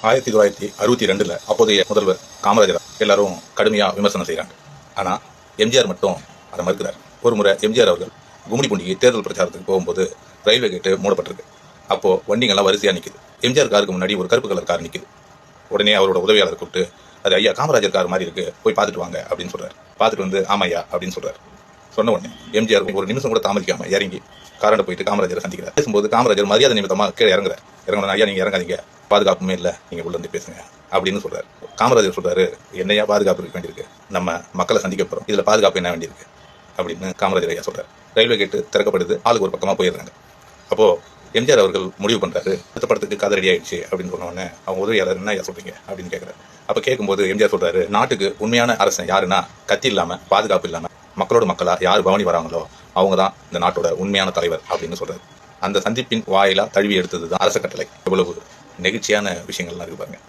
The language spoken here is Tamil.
1962 அப்போதைய முதல்வர் காமராஜர் எல்லாரும் கடுமையா விமர்சனம் செய்யறாங்க. ஆனா எம்ஜிஆர் மட்டும் அதை மறுக்கிறார். ஒரு முறை எம்ஜிஆர் அவர்கள் கும்மிடிப்பூண்டிக்கு தேர்தல் பிரச்சாரத்துக்கு போகும்போது ரயில்வே கேட்டு மூடப்பட்டிருக்கு. அப்போ வண்டிங்கெல்லாம் வரிசையா நிக்குது. எம்ஜிஆர் காருக்கு முன்னாடி ஒரு கருப்பு கலர் கார் நிக்குது. உடனே அவரோட உதவியாளர் கூப்பிட்டு, அது ஐயா காமராஜர் கார் மாதிரி இருக்கு, போய் பார்த்துட்டு வாங்க அப்படின்னு சொல்றாரு. பார்த்துட்டு வந்து ஆமாய்யா அப்படின்னு சொல்றாரு. சொன்ன உடனே எம்ஜிஆர் ஒரு நிமிஷம் கூட தாமதிக்காம இறங்கி காரண்ட போயிட்டு காமராஜரை சந்திக்கிறார். பேசும்போது காமராஜர் மரியாதை நிமித்தமா கீழே இறங்குறாரு. இறங்கணும், ஐயா நீங்க இறங்காதீங்க, பாதுகாப்புமே இல்லை, நீங்க உள்ள இருந்து பேசுங்க அப்படின்னு சொல்றாரு. காமராஜர் சொல்றாரு, என்னையா பாதுகாப்பு இருக்க வேண்டியிருக்கு, நம்ம மக்களை சந்திக்க போறோம், இதுல பாதுகாப்பு என்ன வேண்டியிருக்கு அப்படின்னு காமராஜர் ஐயா சொல்றாரு. ரயில்வே கேட்டு திறக்கப்படுது, ஆளுக்கு ஒரு பக்கமா போயிடுறாங்க. அப்போ எம்ஜிஆர் அவர்கள் முடிவு பண்றாரு, அடுத்த படத்துக்கு கதை ரெடி ஆயிடுச்சு அப்படின்னு சொன்ன உடனே அவங்க உதவியாளர் என்ன ஐயா சொல்றீங்க அப்படின்னு கேட்கிறாரு. அப்ப கேட்கும்போது எம்ஜிஆர் சொல்றாரு, நாட்டுக்கு உண்மையான அரசன் யாருன்னா கத்தி இல்லாம பாதுகாப்பு இல்லாம மக்களோட மக்களா யார் பவனி வராங்களோ அவங்க தான் இந்த நாட்டோட உண்மையான தலைவர் அப்படின்னு சொல்றாரு. அந்த சந்திப்பின் வாயிலா தழுவி எடுத்ததுதான் அரச கட்டளை. எவ்வளவு நெகிழ்ச்சியான விஷயங்கள்லாம் இருக்கு பாருங்க.